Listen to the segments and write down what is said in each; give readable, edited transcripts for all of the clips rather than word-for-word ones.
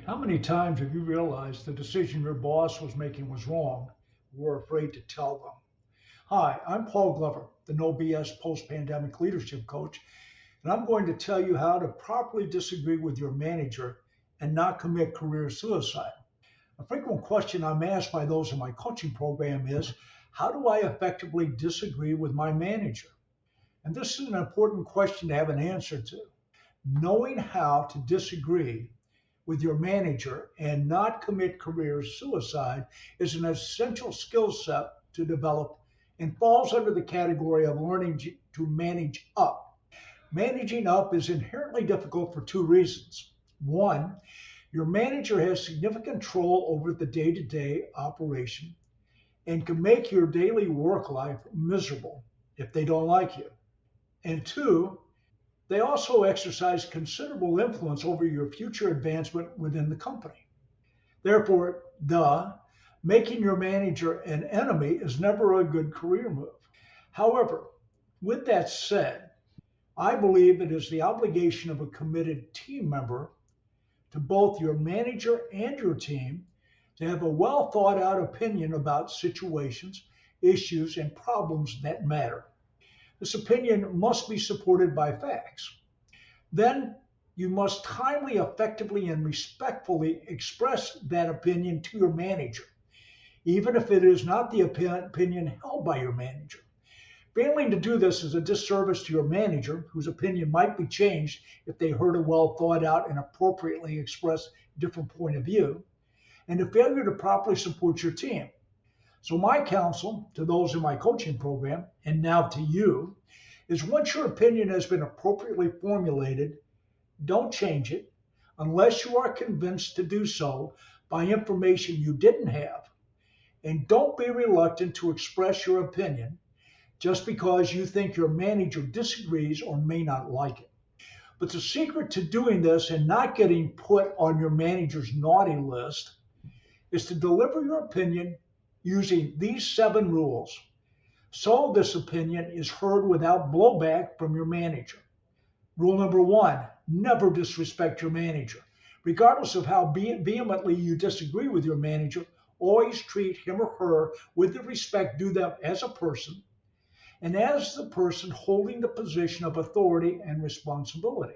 How many times have you realized the decision your boss was making was wrong, and were afraid to tell them? Hi, I'm Paul Glover, the No BS Post Pandemic Leadership Coach, and I'm going to tell you how to properly disagree with your manager and not commit career suicide. A frequent question I'm asked by those in my coaching program is, how do I effectively disagree with my manager? And this is an important question to have an answer to. Knowing how to disagree with your manager and not commit career suicide is an essential skill set to develop and falls under the category of learning to manage up. Managing up is inherently difficult for two reasons. One, your manager has significant control over the day-to-day operation and can make your daily work life miserable if they don't like you. And two, they also exercise considerable influence over your future advancement within the company. Therefore, making your manager an enemy is never a good career move. However, with that said, I believe it is the obligation of a committed team member to both your manager and your team to have a well thought out opinion about situations, issues, and problems that matter. This opinion must be supported by facts. Then you must timely, effectively, and respectfully express that opinion to your manager, even if it is not the opinion held by your manager. Failing to do this is a disservice to your manager, whose opinion might be changed if they heard a well thought out and appropriately expressed different point of view, and a failure to properly support your team. So my counsel to those in my coaching program, and now to you, is once your opinion has been appropriately formulated, don't change it unless you are convinced to do so by information you didn't have. And don't be reluctant to express your opinion just because you think your manager disagrees or may not like it. But the secret to doing this and not getting put on your manager's naughty list is to deliver your opinion using these 7 rules, so this opinion is heard without blowback from your manager. Rule number 1, never disrespect your manager. Regardless of how vehemently you disagree with your manager, always treat him or her with the respect due them as a person and as the person holding the position of authority and responsibility.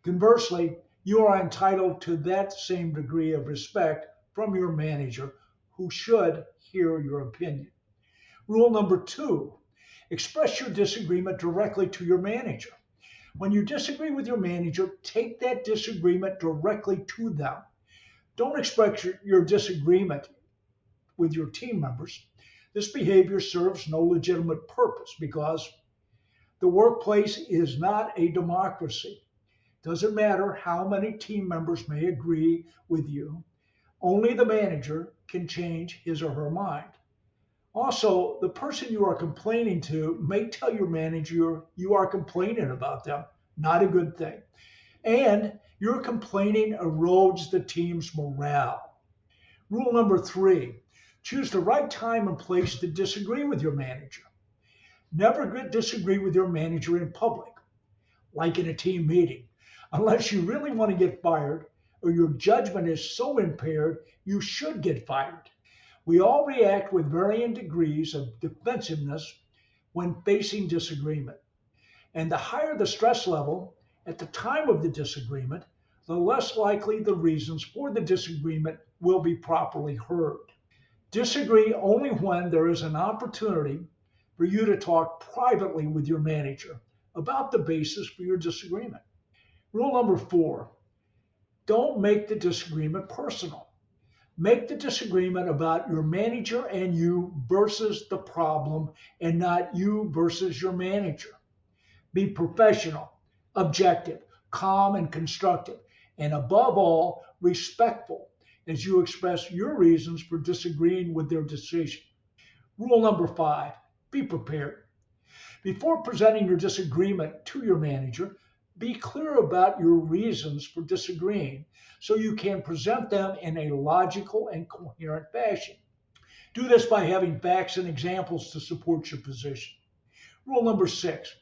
Conversely, you are entitled to that same degree of respect from your manager, who should hear your opinion. Rule number 2, express your disagreement directly to your manager. When you disagree with your manager, take that disagreement directly to them. Don't express your disagreement with your team members. This behavior serves no legitimate purpose because the workplace is not a democracy. Doesn't matter how many team members may agree with you, only the manager can change his or her mind. Also, the person you are complaining to may tell your manager you are complaining about them. Not a good thing. And your complaining erodes the team's morale. Rule number 3, choose the right time and place to disagree with your manager. Never disagree with your manager in public, like in a team meeting, unless you really want to get fired or your judgment is so impaired you should get fired. We all react with varying degrees of defensiveness when facing disagreement. And the higher the stress level at the time of the disagreement, the less likely the reasons for the disagreement will be properly heard. Disagree only when there is an opportunity for you to talk privately with your manager about the basis for your disagreement. Rule number 4, don't make the disagreement personal. Make the disagreement about your manager and you versus the problem and not you versus your manager. Be professional, objective, calm, and constructive, and above all, respectful as you express your reasons for disagreeing with their decision. Rule number 5, be prepared. Before presenting your disagreement to your manager, be clear about your reasons for disagreeing so you can present them in a logical and coherent fashion. Do this by having facts and examples to support your position. Rule number 6,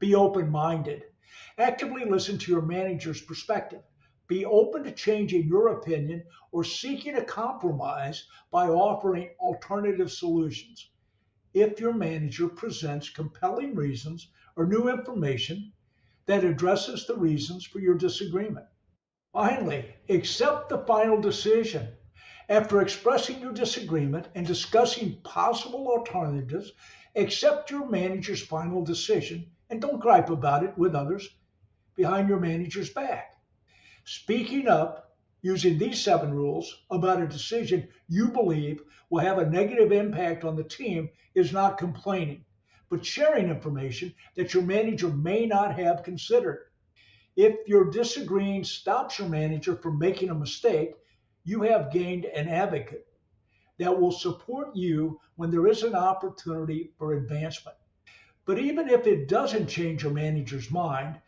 be open-minded. Actively listen to your manager's perspective. Be open to changing your opinion or seeking a compromise by offering alternative solutions. If your manager presents compelling reasons or new information that addresses the reasons for your disagreement. Finally, accept the final decision. After expressing your disagreement and discussing possible alternatives, accept your manager's final decision and don't gripe about it with others behind your manager's back. Speaking up using these 7 rules about a decision you believe will have a negative impact on the team is not complaining, but sharing information that your manager may not have considered. If your disagreeing stops your manager from making a mistake, you have gained an advocate that will support you when there is an opportunity for advancement. But even if it doesn't change your manager's mind,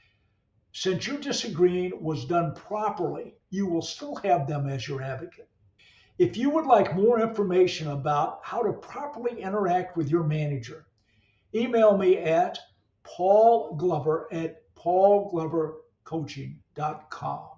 since your disagreeing was done properly, you will still have them as your advocate. If you would like more information about how to properly interact with your manager, email me at paulglover@paulglovercoaching.com.